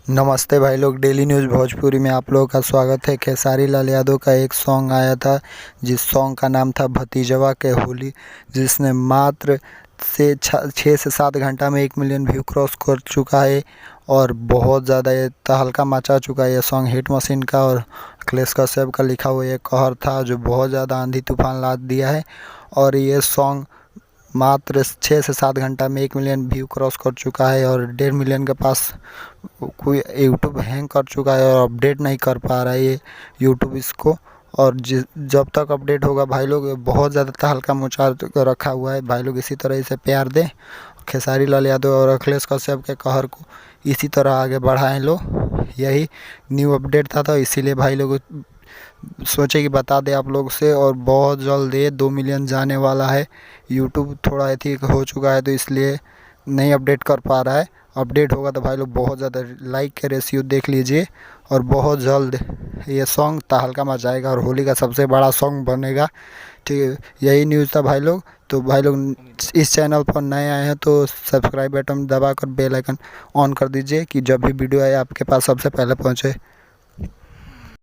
नमस्ते भाई लोग, डेली न्यूज़ भोजपुरी में आप लोगों का स्वागत है। खेसारी लाल यादव का एक सॉन्ग आया था जिस सॉन्ग का नाम था भतीजवा के होली, जिसने मात्र 6 से 7 घंटा में 1 मिलियन व्यू क्रॉस कर चुका है और बहुत ज़्यादा ये तहलका मचा चुका है। ये सॉन्ग हिट मशीन का और अखिलेश कश्यप का लिखा हुआ ये कहर था जो बहुत ज़्यादा आंधी तूफान ला दिया है। और ये सॉन्ग मात्र 6 से 7 घंटा में 1 मिलियन व्यू क्रॉस कर चुका है और 1.5 मिलियन के पास कोई यूट्यूब हैंग कर चुका है और अपडेट नहीं कर पा रहा है ये यूट्यूब इसको। और जब तक अपडेट होगा भाई लोग, बहुत ज़्यादा तहलका मचा रखा हुआ है भाई लोग। इसी तरह इसे प्यार दें, खेसारी लाल यादव और अखिलेश कश्यप के कहर को इसी तरह आगे बढ़ाएं लोग। यही न्यू अपडेट था, तो इसीलिए भाई लोग सोचे कि बता दें आप लोग से। और बहुत जल्द ये 2 मिलियन जाने वाला है। यूट्यूब थोड़ा एथिक हो चुका है तो इसलिए नहीं अपडेट कर पा रहा है। अपडेट होगा तो भाई लोग बहुत ज़्यादा लाइक के रेशियो देख लीजिए और बहुत जल्द ये सॉन्ग तहलका मचाएगा और होली का सबसे बड़ा सॉन्ग बनेगा। ठीक है, यही न्यूज़ था भाई लोग। तो भाई लोग इस चैनल पर नए आए हैं तो सब्सक्राइब बटन दबाकर बेल आइकन ऑन कर दीजिए कि जब भी वीडियो आए आपके पास सबसे पहले पहुँचे।